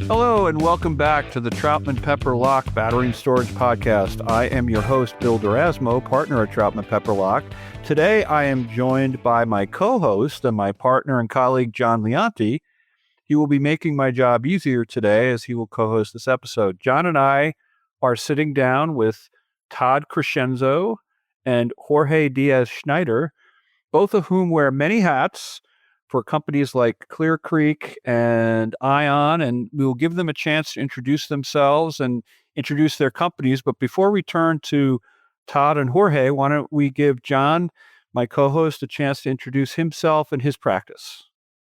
Hello and welcome back to the Troutman Pepper Locke Battery and Storage Podcast. I am your host, Bill Derasmo, partner at Troutman Pepper Locke. Today I am joined by my co-host and my partner and colleague, John Leonti. He will be making my job easier today as he will co-host this episode. John and I are sitting down with Todd Crescenzo and Jorge Diaz Schneider, both of whom wear many hats for companies like Clear Creek and Ion, and we will give them a chance to introduce themselves and introduce their companies. But before we turn to Todd and Jorge, why don't we give John, my co-host, a chance to introduce himself and his practice.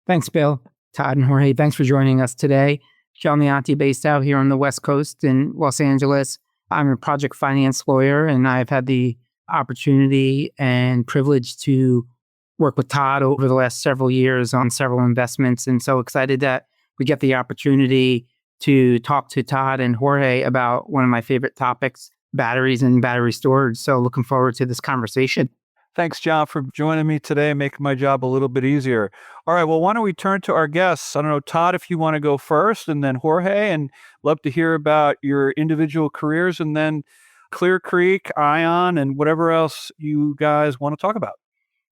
Thanks, Bill. Todd and Jorge, thanks for joining us today. John Leonti, based out here on the West Coast in Los Angeles. I'm a project finance lawyer, and I've had the opportunity and privilege to work with Todd over the last several years on several investments, and so excited that we get the opportunity to talk to Todd and Jorge about one of my favorite topics, batteries and battery storage. So looking forward to this conversation. Thanks, John, for joining me today and making my job a little bit easier. All right, well, why don't we turn to our guests? I don't know, Todd, if you want to go first, and then Jorge, and love to hear about your individual careers, and then Clear Creek, Ion, and whatever else you guys want to talk about.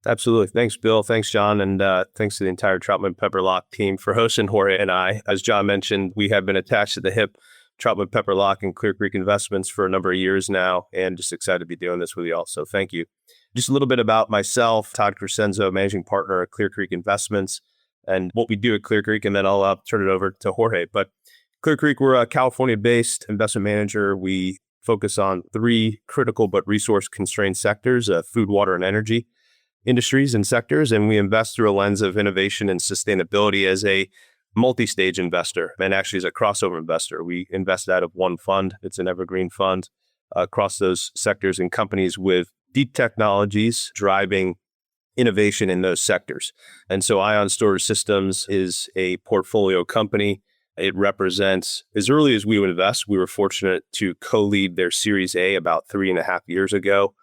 Absolutely. Thanks, Bill. Thanks, John. And thanks to the entire Troutman Pepper Locke team for hosting Jorge and I. As John mentioned, we have been attached to the hip Troutman Pepper Locke and Clear Creek Investments for a number of years now, and just excited to be doing this with you all. So thank you. Just a little bit about myself, Todd Crescenzo, managing partner at Clear Creek Investments, and what we do at Clear Creek, and then I'll turn it over to Jorge. But Clear Creek, we're a California-based investment manager. We focus on three critical but resource-constrained sectors, food, water, and energy industries and sectors, and we invest through a lens of innovation and sustainability as a multi-stage investor, and actually as a crossover investor. We invest out of one fund. It's an evergreen fund across those sectors and companies with deep technologies driving innovation in those sectors. And so Ion Storage Systems is a portfolio company. It represents, as early as we would invest, we were fortunate to co-lead their Series A about 3.5 years ago.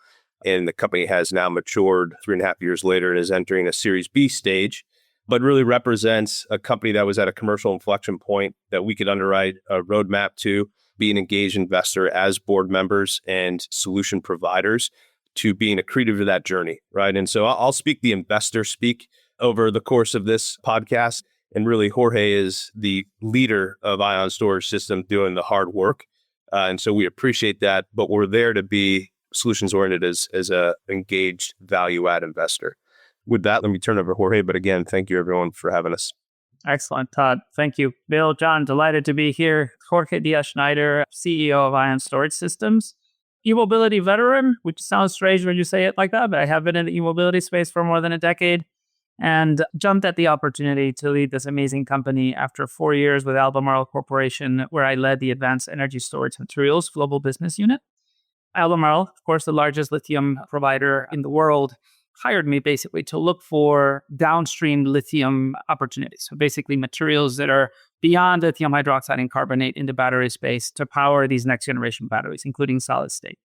And the company has now matured 3.5 years later and is entering a Series B stage, but really represents a company that was at a commercial inflection point that we could underwrite a roadmap to, be an engaged investor as board members and solution providers to being accretive to that journey, right? And so I'll speak the investor speak over the course of this podcast. And really, Jorge is the leader of Ion Storage System doing the hard work. And so we appreciate that, but we're there to be solutions-oriented as a engaged value-add investor. With that, let me turn over to Jorge. But again, thank you, everyone, for having us. Excellent, Todd. Thank you. Bill, John, delighted to be here. Jorge Diaz Schneider, CEO of Ion Storage Systems. E-mobility veteran, which sounds strange when you say it like that, but I have been in the e-mobility space for more than a decade and jumped at the opportunity to lead this amazing company after 4 years with Albemarle Corporation, where I led the Advanced Energy Storage Materials Global Business Unit. Albemarle, of course, the largest lithium provider in the world, hired me basically to look for downstream lithium opportunities. So basically materials that are beyond lithium hydroxide and carbonate in the battery space to power these next generation batteries, including solid state.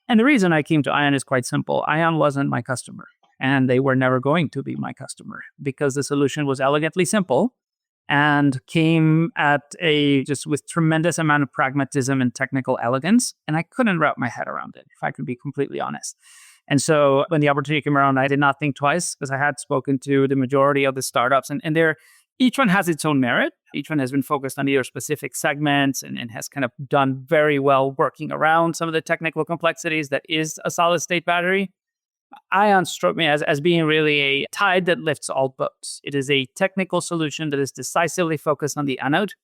And the reason I came to Ion is quite simple. Ion wasn't my customer, and they were never going to be my customer because the solution was elegantly simple and came at just with tremendous amount of pragmatism and technical elegance. And I couldn't wrap my head around it, if I could be completely honest. And so when the opportunity came around, I did not think twice because I had spoken to the majority of the startups and each one has its own merit. Each one has been focused on either specific segments and has kind of done very well working around some of the technical complexities that is a solid state battery. Ion struck me as being really a tide that lifts all boats. It is a technical solution that is decisively focused on the anode,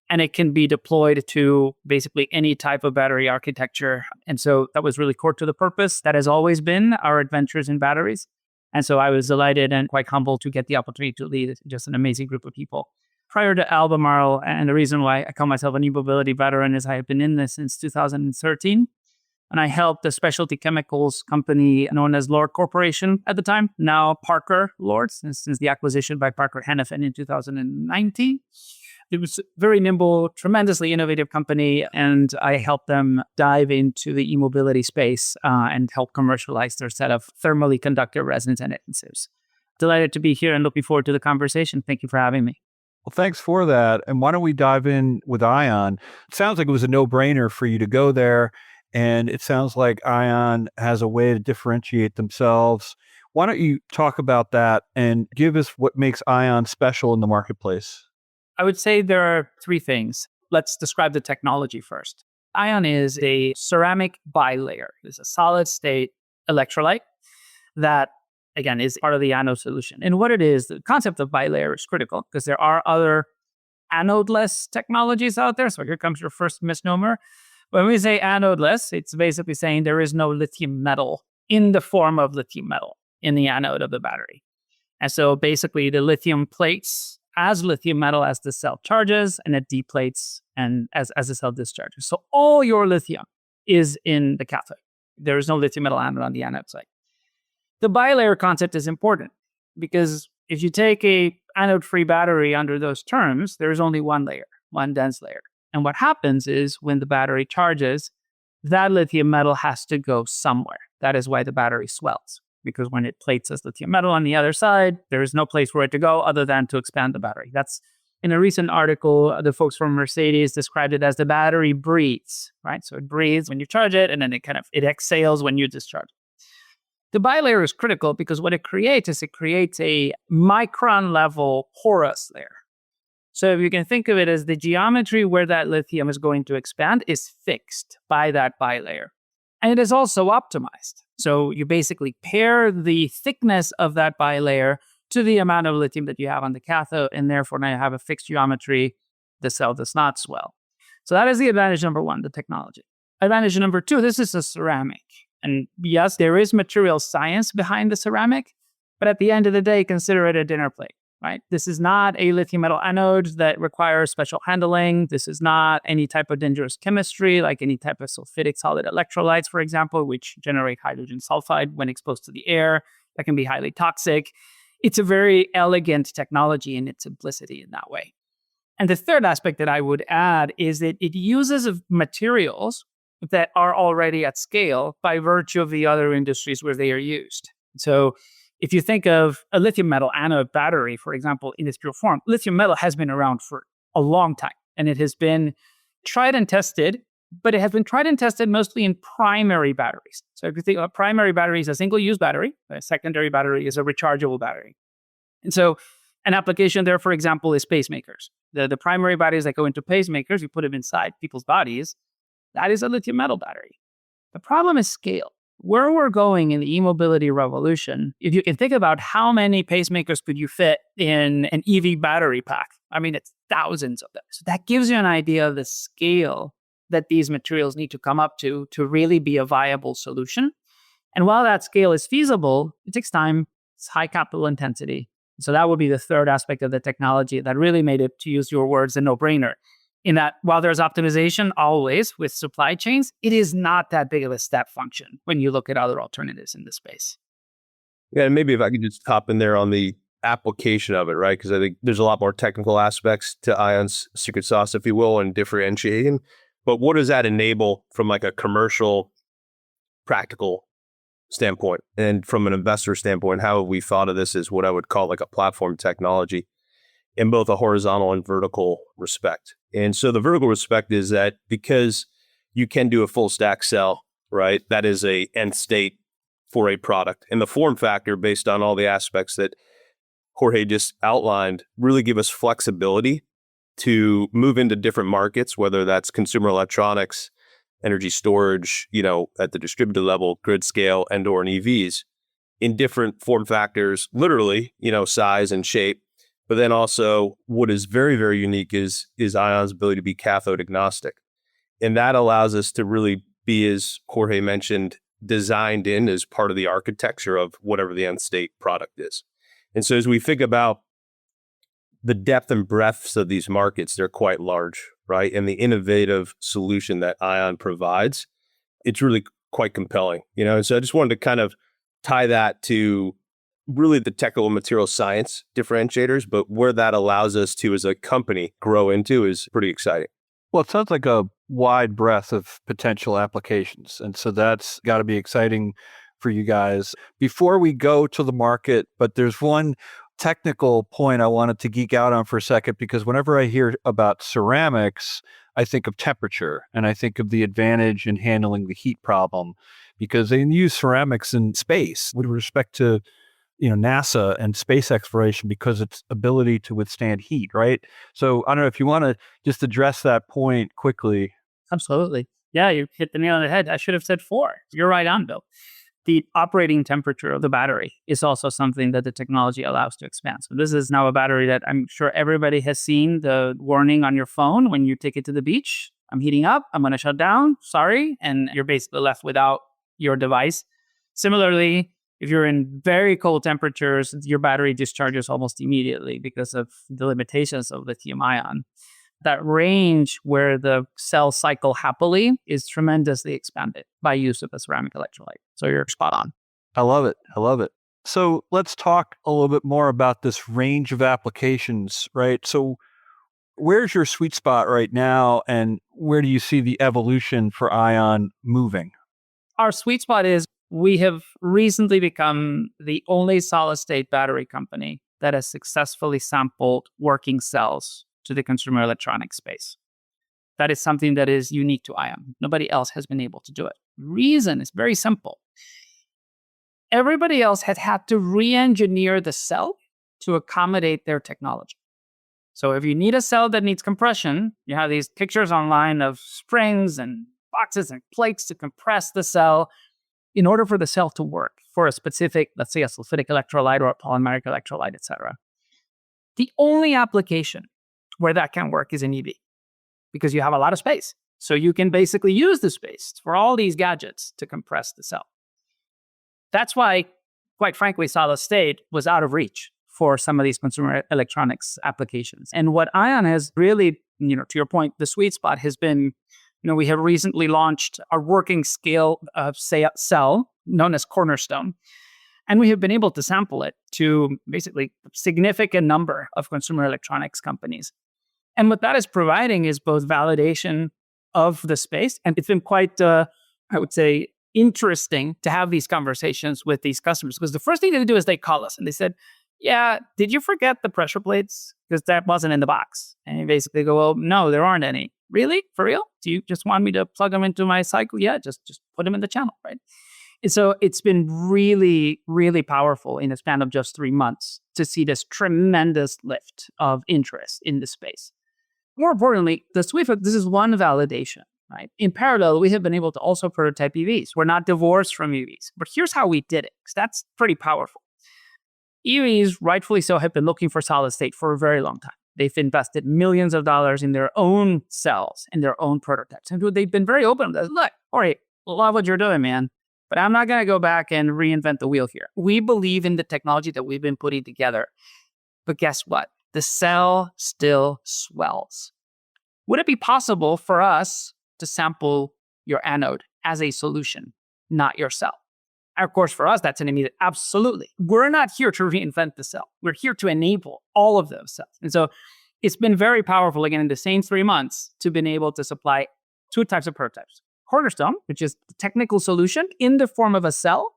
and it can be deployed to basically any type of battery architecture. And so that was really core to the purpose. That has always been our adventures in batteries. And so I was delighted and quite humbled to get the opportunity to lead just an amazing group of people. Prior to Albemarle, and the reason why I call myself an e-mobility veteran is I have been in this since 2013. And I helped a specialty chemicals company known as Locke Corporation at the time, now Parker Lord, since the acquisition by Parker Hannifin in 2019. It was a very nimble, tremendously innovative company, and I helped them dive into the e-mobility space and help commercialize their set of thermally conductive resins and adhesives. Delighted to be here and looking forward to the conversation. Thank you for having me. Well, thanks for that. And why don't we dive in with Ion? It sounds like it was a no-brainer for you to go there. And it sounds like Ion has a way to differentiate themselves. Why don't you talk about that and give us what makes Ion special in the marketplace? I would say there are three things. Let's describe the technology first. Ion is a ceramic bilayer. It's a solid state electrolyte that, again, is part of the anode solution. And what it is, the concept of bilayer is critical because there are other anode-less technologies out there. So here comes your first misnomer. When we say anode-less, it's basically saying there is no lithium metal in the form of lithium metal in the anode of the battery. And so basically the lithium plates as lithium metal as the cell charges, and it deplates and as the cell discharges. So all your lithium is in the cathode. There is no lithium metal anode on the anode side. The bilayer concept is important because if you take a anode-free battery under those terms, there is only one layer, one dense layer. And what happens is when the battery charges, that lithium metal has to go somewhere. That is why the battery swells, because when it plates as lithium metal on the other side, there is no place for it to go other than to expand the battery. That's in a recent article, the folks from Mercedes described it as the battery breathes, right? So it breathes when you charge it, and then it exhales when you discharge it. The bilayer is critical because what it creates is it creates a micron level porous layer. So if you can think of it as the geometry where that lithium is going to expand is fixed by that bilayer. And it is also optimized. So you basically pair the thickness of that bilayer to the amount of lithium that you have on the cathode, and therefore now you have a fixed geometry. The cell does not swell. So that is the advantage number one, the technology. Advantage number two, this is a ceramic. And yes, there is material science behind the ceramic, but at the end of the day, consider it a dinner plate, right? This is not a lithium metal anode that requires special handling. This is not any type of dangerous chemistry, like any type of sulfidic solid electrolytes, for example, which generate hydrogen sulfide when exposed to the air. That can be highly toxic. It's a very elegant technology in its simplicity in that way. And the third aspect that I would add is that it uses materials that are already at scale by virtue of the other industries where they are used. So if you think of a lithium metal anode battery, for example, in its pure form, lithium metal has been around for a long time, and it has been tried and tested, but it has been tried and tested mostly in primary batteries. So if you think of a primary battery is a single-use battery, a secondary battery is a rechargeable battery. And so an application there, for example, is pacemakers. The primary batteries that go into pacemakers, you put them inside people's bodies, that is a lithium metal battery. The problem is scale. Where we're going in the e-mobility revolution, if you can think about how many pacemakers could you fit in an EV battery pack, I mean, it's thousands of them. So that gives you an idea of the scale that these materials need to come up to really be a viable solution. And while that scale is feasible, it takes time, it's high capital intensity. So that would be the third aspect of the technology that really made it, to use your words, a no-brainer. In that, while there's optimization always with supply chains, it is not that big of a step function when you look at other alternatives in the space. Yeah, and maybe if I could just hop in there on the application of it, right? Because I think there's a lot more technical aspects to Ion's secret sauce, if you will, and differentiating. But what does that enable from like a commercial, practical standpoint? And from an investor standpoint, how have we thought of this as what I would call like a platform technology in both a horizontal and vertical respect? And so the vertical respect is that because you can do a full stack cell, right? That is a end state for a product. And the form factor, based on all the aspects that Jorge just outlined, really give us flexibility to move into different markets, whether that's consumer electronics, energy storage, at the distributed level, grid scale, and or in EVs, in different form factors, literally, size and shape. But then also what is very, very unique is Ion's ability to be cathode agnostic. And that allows us to really be, as Jorge mentioned, designed in as part of the architecture of whatever the end state product is. And so as we think about the depth and breadths of these markets, they're quite large, right? And the innovative solution that Ion provides, it's really quite compelling, And so I just wanted to kind of tie that to really the technical material science differentiators, but where that allows us to, as a company, grow into is pretty exciting. Well, it sounds like a wide breadth of potential applications. And so that's got to be exciting for you guys. Before we go to the market, but there's one technical point I wanted to geek out on for a second, because whenever I hear about ceramics, I think of temperature and I think of the advantage in handling the heat problem, because they use ceramics in space with respect to NASA and space exploration because its ability to withstand heat, right? So I don't know if you want to just address that point quickly. Absolutely. Yeah, you hit the nail on the head. I should have said 4. You're right on, Bill. The operating temperature of the battery is also something that the technology allows to expand. So this is now a battery that I'm sure everybody has seen the warning on your phone when you take it to the beach. I'm heating up. I'm going to shut down. Sorry. And you're basically left without your device. Similarly, if you're in very cold temperatures, your battery discharges almost immediately because of the limitations of lithium ion. That range where the cells cycle happily is tremendously expanded by use of a ceramic electrolyte. So you're spot on. I love it. I love it. So let's talk a little bit more about this range of applications, right? So where's your sweet spot right now, and where do you see the evolution for ion moving? Our sweet spot is we have recently become the only solid-state battery company that has successfully sampled working cells to the consumer electronics space. That is something that is unique to ION. Nobody else has been able to do it. Reason is very simple. Everybody else had to re-engineer the cell to accommodate their technology. So if you need a cell that needs compression, you have these pictures online of springs and boxes and plates to compress the cell in order for the cell to work for a specific, let's say, a sulfidic electrolyte or a polymeric electrolyte, etc. The only application where that can work is in EV, because you have a lot of space. So you can basically use the space for all these gadgets to compress the cell. That's why, quite frankly, solid state was out of reach for some of these consumer electronics applications. And what ION has really, to your point, the sweet spot has been, we have recently launched our working scale cell known as Cornerstone. And we have been able to sample it to basically a significant number of consumer electronics companies. And what that is providing is both validation of the space, and it's been quite, I would say, interesting to have these conversations with these customers, because the first thing they do is they call us and they said, yeah, did you forget the pressure plates? Because that wasn't in the box. And you basically go, well, no, there aren't any. Really? For real? Do you just want me to plug them into my cycle? Yeah, just put them in the channel, right? And so it's been really, really powerful in the span of just 3 months to see this tremendous lift of interest in the space. More importantly, the Swift, this is one validation, right? In parallel, we have been able to also prototype EVs. We're not divorced from EVs, but here's how we did it, because that's pretty powerful. EVs, rightfully so, have been looking for solid state for a very long time. They've invested millions of dollars in their own cells, in their own prototypes. And they've been very open with us. Look, Jorge, love what you're doing, man, but I'm not going to go back and reinvent the wheel here. We believe in the technology that we've been putting together. But guess what? The cell still swells. Would it be possible for us to sample your anode as a solution, not your cell? Of course, for us, that's an immediate absolutely. We're not here to reinvent the cell. We're here to enable all of those cells. And so it's been very powerful, again, in the same 3 months, to be able to supply 2 types of prototypes. Cornerstone, which is the technical solution in the form of a cell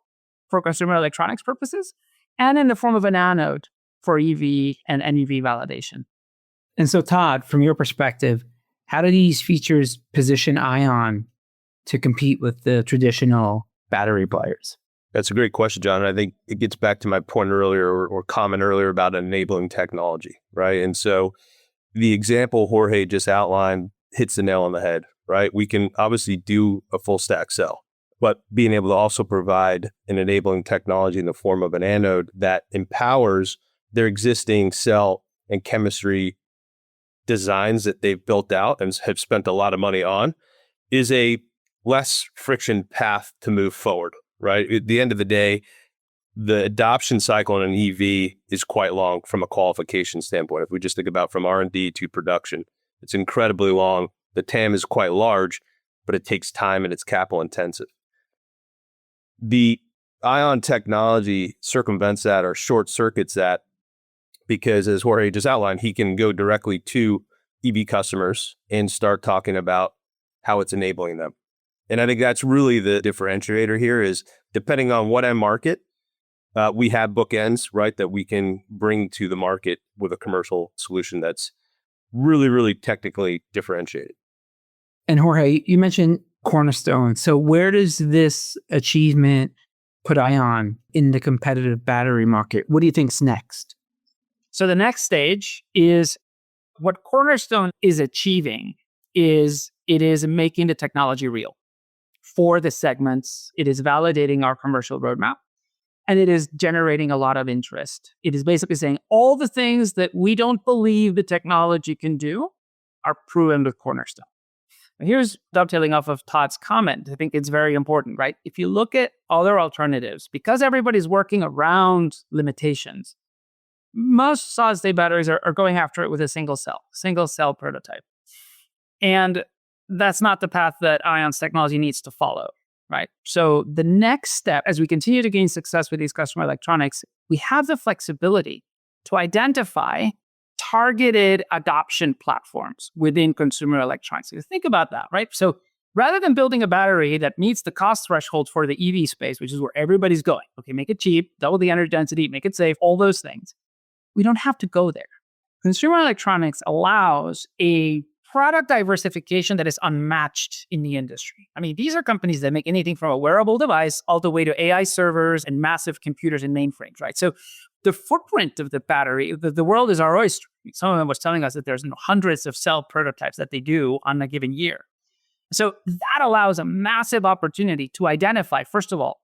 for consumer electronics purposes, and in the form of an anode for EV and NEV validation. And so, Todd, from your perspective, how do these features position ION to compete with the traditional battery players? That's a great question, John. I think it gets back to my point earlier or comment earlier about enabling technology, right? And so the example Jorge just outlined hits the nail on the head, right? We can obviously do a full stack cell, but being able to also provide an enabling technology in the form of an anode that empowers their existing cell and chemistry designs that they've built out and have spent a lot of money on is a less friction path to move forward, right? At the end of the day, the adoption cycle in an EV is quite long from a qualification standpoint. If we just think about from R&D to production, it's incredibly long. The TAM is quite large, but it takes time and it's capital intensive. The ION technology circumvents that or short circuits that, because as Jorge just outlined, he can go directly to EV customers and start talking about how it's enabling them. And I think that's really the differentiator here is depending on what end market we have bookends, right, that we can bring to the market with a commercial solution that's really, really technically differentiated. And Jorge, you mentioned Cornerstone. So where does this achievement put Ion in the competitive battery market? What do you think's next? So the next stage is what Cornerstone is achieving is it is making the technology real for the segments. It is validating our commercial roadmap, and it is generating a lot of interest. It is basically saying all the things that we don't believe the technology can do are proven with Cornerstone. Here's dovetailing off of Todd's comment. I think it's very important, right? If you look at other alternatives, because everybody's working around limitations, most solid-state batteries are going after it with a single cell prototype. And that's not the path that Ion's technology needs to follow, right? So the next step, as we continue to gain success with these customer electronics, we have the flexibility to identify targeted adoption platforms within consumer electronics. So think about that, right? So rather than building a battery that meets the cost threshold for the EV space, which is where everybody's going, okay, make it cheap, double the energy density, make it safe, all those things. We don't have to go there. Consumer electronics allows a product diversification that is unmatched in the industry. I mean, these are companies that make anything from a wearable device all the way to AI servers and massive computers and mainframes, right? So the footprint of the battery, the world is our oyster. Some of them was telling us that there's hundreds of cell prototypes that they do on a given year. So that allows a massive opportunity to identify, first of all,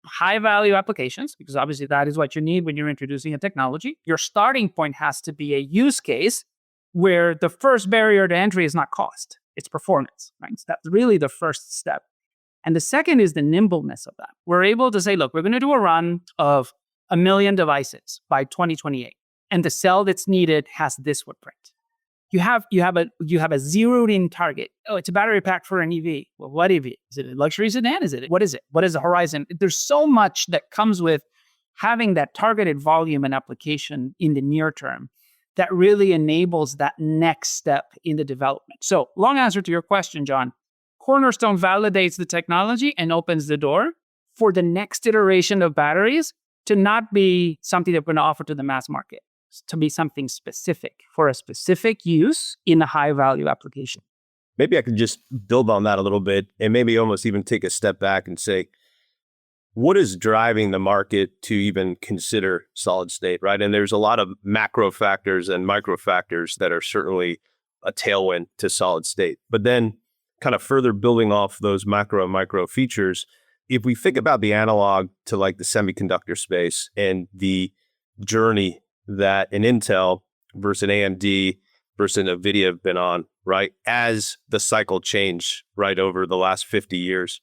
high value applications, because obviously that is what you need when you're introducing a technology. Your starting point has to be a use case where the first barrier to entry is not cost, it's performance, right? So that's really the first step. And the second is the nimbleness of that. We're able to say, look, we're going to do a run of 1 million devices by 2028. And the cell that's needed has this footprint. You have a zeroed in target. Oh, it's a battery pack for an EV. Well, what EV? Is it a luxury sedan? What is it? What is the horizon? There's so much that comes with having that targeted volume and application in the near term that really enables that next step in the development. So, long answer to your question, John. Cornerstone validates the technology and opens the door for the next iteration of batteries to not be something that we're going to offer to the mass market, to be something specific for a specific use in a high value application. Maybe I could just build on that a little bit and maybe almost even take a step back and say, what is driving the market to even consider solid state, right? And there's a lot of macro factors and micro factors that are certainly a tailwind to solid state. But then kind of further building off those macro and micro features, if we think about the analog to like the semiconductor space and the journey that an Intel versus an AMD versus an NVIDIA have been on, right? As the cycle changed, right, over the last 50 years,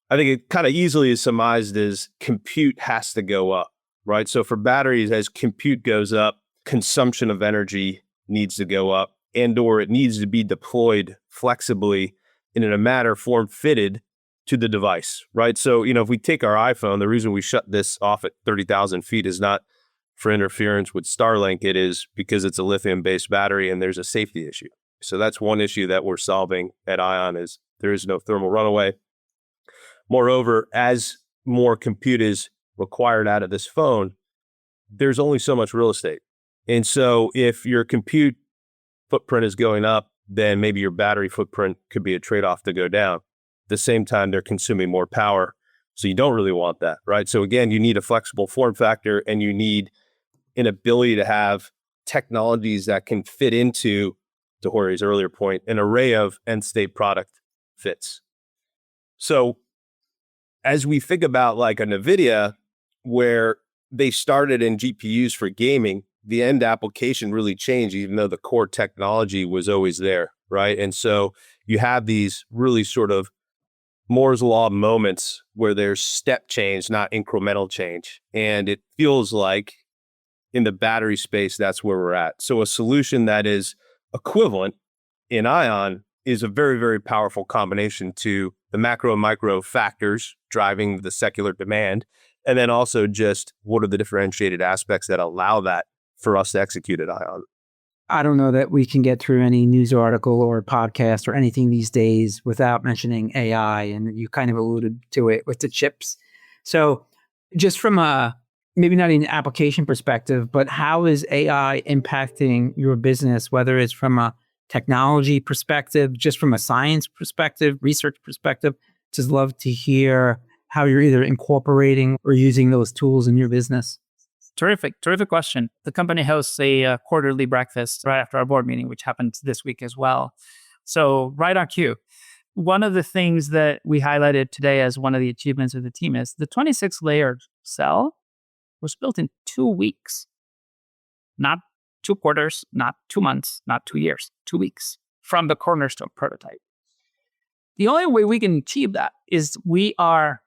I think it kind of easily is surmised as compute has to go up, right? So for batteries, as compute goes up, consumption of energy needs to go up, and or it needs to be deployed flexibly and in a manner form fitted to the device, right? So, if we take our iPhone, the reason we shut this off at 30,000 feet is not for interference with Starlink. It is because it's a lithium-based battery and there's a safety issue. So that's one issue that we're solving at Ion is there is no thermal runaway. Moreover, as more compute is required out of this phone, there's only so much real estate. And so if your compute footprint is going up, then maybe your battery footprint could be a trade-off to go down. At the same time, they're consuming more power. So you don't really want that, right? So again, you need a flexible form factor and you need an ability to have technologies that can fit into, to Jorge's earlier point, an array of end-state product fits. So as we think about like a NVIDIA, where they started in GPUs for gaming, the end application really changed, even though the core technology was always there, right? And so you have these really sort of Moore's Law moments where there's step change, not incremental change. And it feels like in the battery space, that's where we're at. So a solution that is equivalent in Ion is a very, very powerful combination to the macro and micro factors driving the secular demand. And then also just what are the differentiated aspects that allow that for us to execute at Ion? I don't know that we can get through any news article or podcast or anything these days without mentioning AI. And you kind of alluded to it with the chips. So Just from a, maybe not an application perspective, but how is AI impacting your business, whether it's from a technology perspective, just from a science perspective, research perspective? Just love to hear how you're either incorporating or using those tools in your business. Terrific question. The company hosts a quarterly breakfast right after our board meeting, which happened this week as well. So right on cue. One of the things that we highlighted today as one of the achievements of the team is the 26-layer cell was built in 2 weeks, not 2 quarters, not 2 months, not 2 years, 2 weeks from the cornerstone prototype. The only way we can achieve that is we are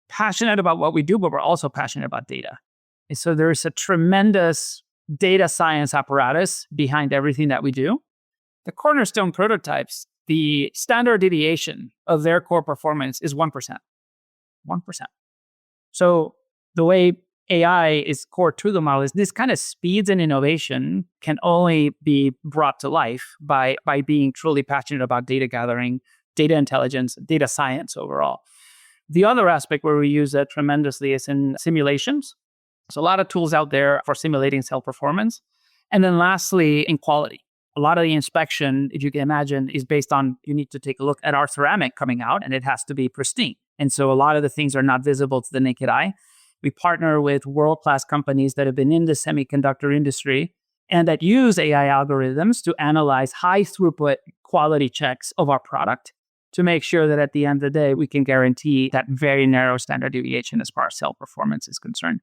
passionate about what we do, but we're also passionate about data. And so there's a tremendous data science apparatus behind everything that we do. The cornerstone prototypes, the standard deviation of their core performance is 1%. 1%. So the way AI is core to the model is this kind of speeds and innovation can only be brought to life by being truly passionate about data gathering, data intelligence, data science overall. The other aspect where we use that tremendously is in simulations. So a lot of tools out there for simulating cell performance. And then lastly, in quality. A lot of the inspection, if you can imagine, is based on you need to take a look at our ceramic coming out and it has to be pristine. And so a lot of the things are not visible to the naked eye. We partner with world-class companies that have been in the semiconductor industry and that use AI algorithms to analyze high throughput quality checks of our product to make sure that at the end of the day, we can guarantee that very narrow standard deviation as far as cell performance is concerned.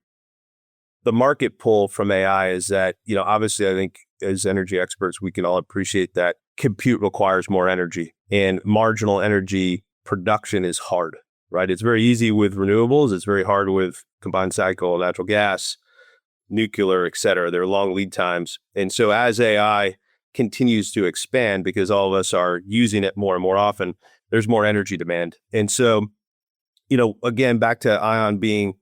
The market pull from AI is that, obviously I think as energy experts, we can all appreciate that compute requires more energy and marginal energy production is hard, right? It's very easy with renewables. It's very hard with combined cycle, natural gas, nuclear, et cetera. There are long lead times. And so as AI continues to expand, because all of us are using it more and more often, there's more energy demand. And so, again, back to Ion being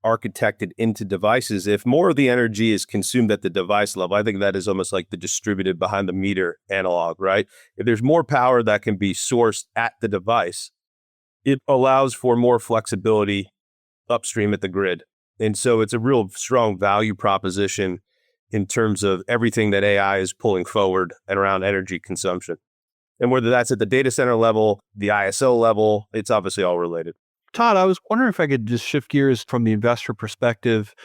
architected into devices, if more of the energy is consumed at the device level, I think that is almost like the distributed behind the meter analog, right? If there's more power that can be sourced at the device, it allows for more flexibility upstream at the grid. And so it's a real strong value proposition in terms of everything that AI is pulling forward and around energy consumption. And whether that's at the data center level, the ISO level, it's obviously all related. Todd, I was wondering if I could just shift gears from the investor perspective.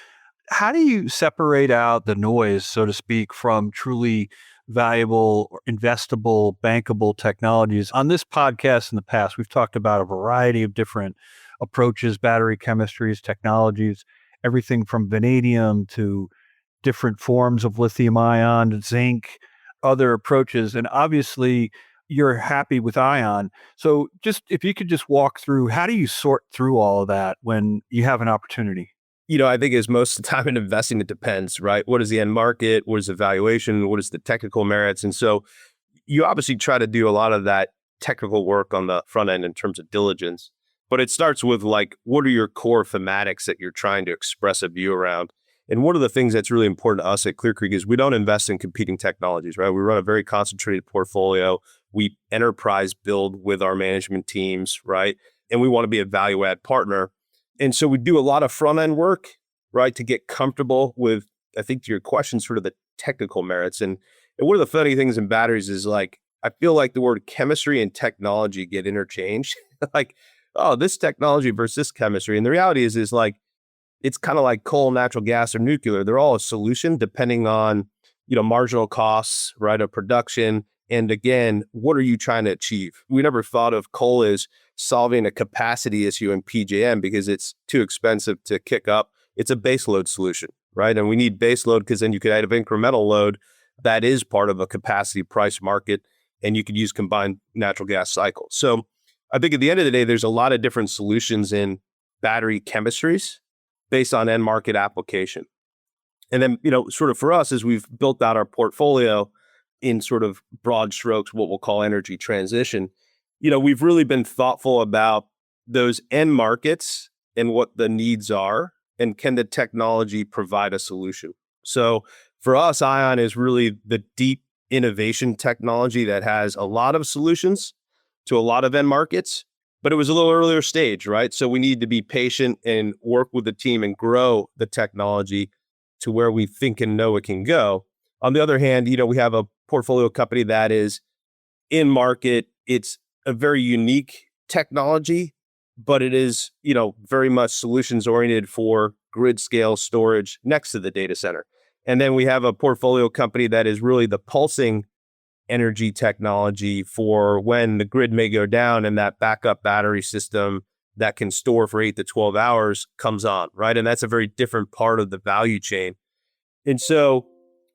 How do you separate out the noise, so to speak, from truly valuable, investable, bankable technologies? On this podcast in the past, we've talked about a variety of different approaches, battery chemistries, technologies, everything from vanadium to different forms of lithium ion, zinc, other approaches. And obviously, you're happy with Ion. So just if you could just walk through, how do you sort through all of that when you have an opportunity? I think as most of the time in investing, it depends, right? What is the end market? What is the valuation? What is the technical merits? And so you obviously try to do a lot of that technical work on the front end in terms of diligence. But it starts with what are your core thematics that you're trying to express a view around? And one of the things that's really important to us at Clear Creek is we don't invest in competing technologies, right? We run a very concentrated portfolio. We enterprise build with our management teams, right? And we want to be a value add partner. And so we do a lot of front end work, right? To get comfortable with, I think to your question, sort of the technical merits. And one of the funny things in batteries is I feel like the word chemistry and technology get interchanged. This technology versus this chemistry. And the reality is it's kind of like coal, natural gas, or nuclear. They're all a solution depending on, marginal costs, right, of production. And again, what are you trying to achieve? We never thought of coal as solving a capacity issue in PJM because it's too expensive to kick up. It's a base load solution, right? And we need base load because then you could add an incremental load that is part of a capacity price market, and you could use combined natural gas cycles. So I think at the end of the day, there's a lot of different solutions in battery chemistries based on end market application. And then, sort of for us, as we've built out our portfolio in sort of broad strokes, what we'll call energy transition, we've really been thoughtful about those end markets and what the needs are, and can the technology provide a solution? So for us, Ion is really the deep innovation technology that has a lot of solutions to a lot of end markets, but it was a little earlier stage, right? So we need to be patient and work with the team and grow the technology to where we think and know it can go. On the other hand, we have a portfolio company that is in market. It's a very unique technology, but it is, very much solutions oriented for grid scale storage next to the data center. And then we have a portfolio company that is really the pulsing energy technology for when the grid may go down and that backup battery system that can store for 8 to 12 hours comes on, right? And that's a very different part of the value chain. And so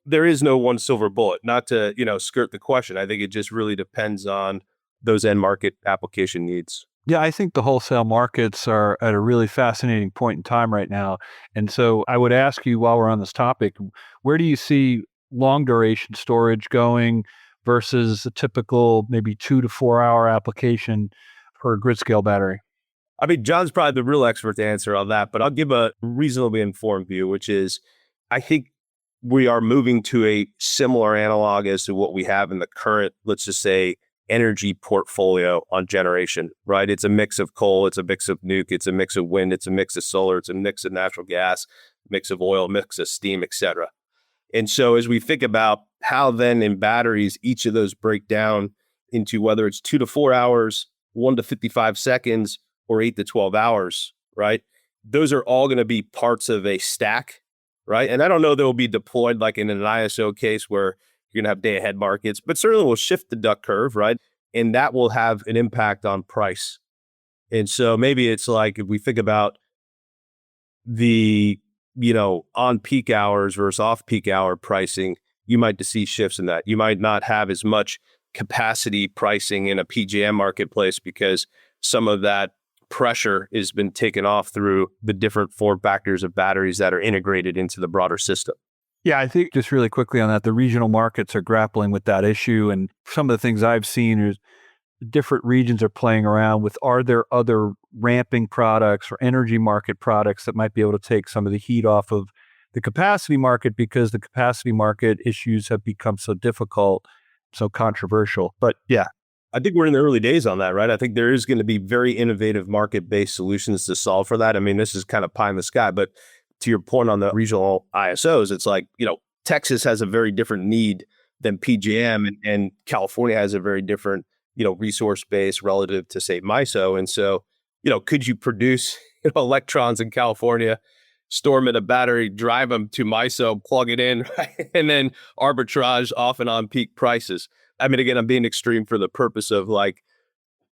there is no one silver bullet, not to, skirt the question. I think it just really depends on those end market application needs. Yeah, I think the wholesale markets are at a really fascinating point in time right now. And so I would ask you, while we're on this topic, where do you see long duration storage going versus a typical maybe 2 to 4 hour application for a grid scale battery? I mean, John's probably the real expert to answer on that, but I'll give a reasonably informed view, which is I think we are moving to a similar analog as to what we have in the current, let's just say, energy portfolio on generation, right? It's a mix of coal, it's a mix of nuke, it's a mix of wind, it's a mix of solar, it's a mix of natural gas, mix of oil, mix of steam, et cetera. And so as we think about how then in batteries, each of those break down into whether it's 2 to 4 hours, 1 to 55 seconds, or 8 to 12 hours, right? Those are all going to be parts of a stack, right? And I don't know they'll be deployed like in an ISO case where you're going to have day ahead markets, but certainly will shift the duck curve, right? And that will have an impact on price. And so maybe it's like if we think about the, on peak hours versus off peak hour pricing, you might see shifts in that. You might not have as much capacity pricing in a PJM marketplace because some of that pressure has been taken off through the different form factors of batteries that are integrated into the broader system. Yeah, I think just really quickly on that, the regional markets are grappling with that issue. And some of the things I've seen is different regions are playing around with, are there other ramping products or energy market products that might be able to take some of the heat off of the capacity market, because the capacity market issues have become so difficult, so controversial. But yeah. I think we're in the early days on that, right? I think there is going to be very innovative market-based solutions to solve for that. I mean, this is kind of pie in the sky, but to your point on the regional ISOs, it's like, Texas has a very different need than PJM and California has a very different, resource base relative to, say, MISO. And so, could you produce electrons in California, store them in a battery, drive them to MISO, plug it in, right? And then arbitrage off and on peak prices? I mean, again, I'm being extreme for the purpose of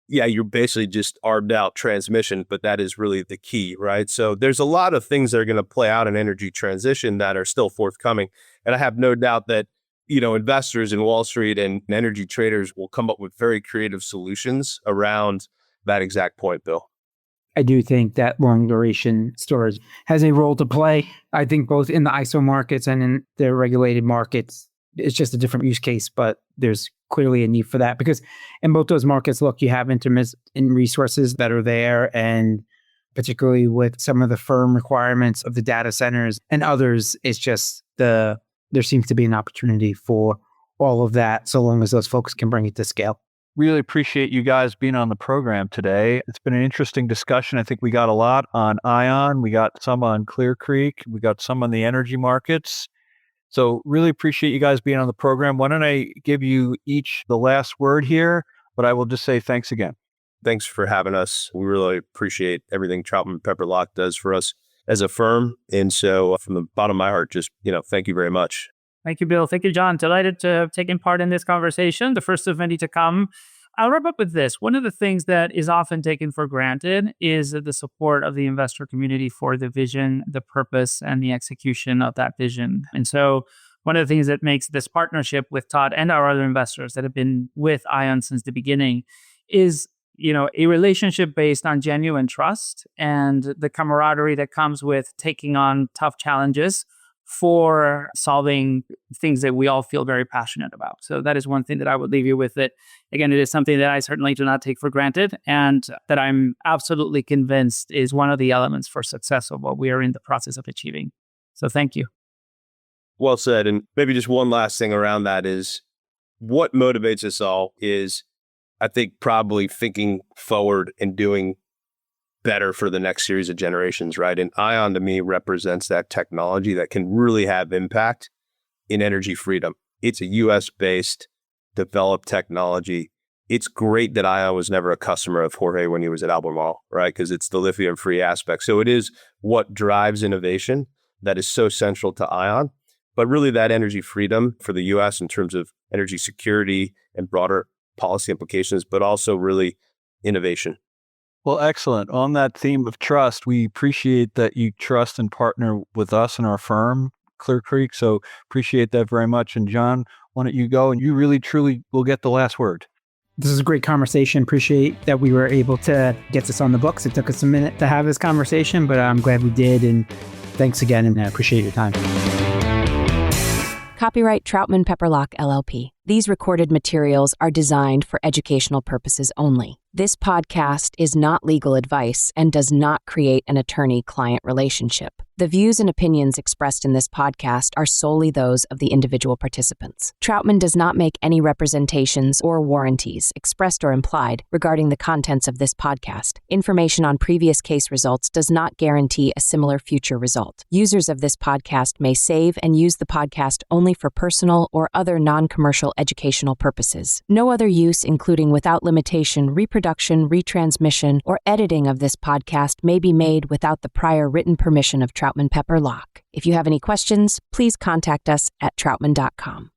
you're basically just arbed out transmission, but that is really the key, right? So there's a lot of things that are going to play out in energy transition that are still forthcoming. And I have no doubt that, investors in Wall Street and energy traders will come up with very creative solutions around that exact point, Bill. I do think that long duration storage has a role to play. I think both in the ISO markets and in the regulated markets, it's just a different use case, but there's clearly a need for that because in both those markets, look, you have intermittent resources that are there, and particularly with some of the firm requirements of the data centers and others, it's just there seems to be an opportunity for all of that so long as those folks can bring it to scale. Really appreciate you guys being on the program today. It's been an interesting discussion. I think we got a lot on ION. We got some on Clear Creek. We got some on the energy markets. So really appreciate you guys being on the program. Why don't I give you each the last word here, but I will just say thanks again. Thanks for having us. We really appreciate everything Troutman Pepper Locke does for us as a firm. And so from the bottom of my heart, just, thank you very much. Thank you, Bill. Thank you, John. Delighted to have taken part in this conversation, the first of many to come. I'll wrap up with this. One of the things that is often taken for granted is the support of the investor community for the vision, the purpose, and the execution of that vision. And so one of the things that makes this partnership with Todd and our other investors that have been with ION since the beginning is, a relationship based on genuine trust and the camaraderie that comes with taking on tough challenges for solving things that we all feel very passionate about. So that is one thing that I would leave you with, that, again, it is something that I certainly do not take for granted and that I'm absolutely convinced is one of the elements for success of what we are in the process of achieving. So thank you. Well said. And maybe just one last thing around that is what motivates us all is, I think probably thinking forward and doing better for the next series of generations, right? And Ion to me represents that technology that can really have impact in energy freedom. It's a US-based developed technology. It's great that Ion was never a customer of Jorge when he was at Albemarle, right? Because it's the lithium-free aspect. So it is what drives innovation that is so central to Ion. But really that energy freedom for the US in terms of energy security and broader policy implications, but also really innovation. Well, excellent. On that theme of trust, we appreciate that you trust and partner with us and our firm, Clear Creek. So appreciate that very much. And John, why don't you go and you really, truly will get the last word. This is a great conversation. Appreciate that we were able to get this on the books. It took us a minute to have this conversation, but I'm glad we did. And thanks again, and I appreciate your time. Copyright Troutman Pepper Locke, LLP. These recorded materials are designed for educational purposes only. This podcast is not legal advice and does not create an attorney-client relationship. The views and opinions expressed in this podcast are solely those of the individual participants. Troutman does not make any representations or warranties, expressed or implied, regarding the contents of this podcast. Information on previous case results does not guarantee a similar future result. Users of this podcast may save and use the podcast only for personal or other non-commercial educational purposes. No other use, including without limitation, reproduction, retransmission, or editing of this podcast may be made without the prior written permission of Troutman Pepper Locke. If you have any questions, please contact us at troutman.com.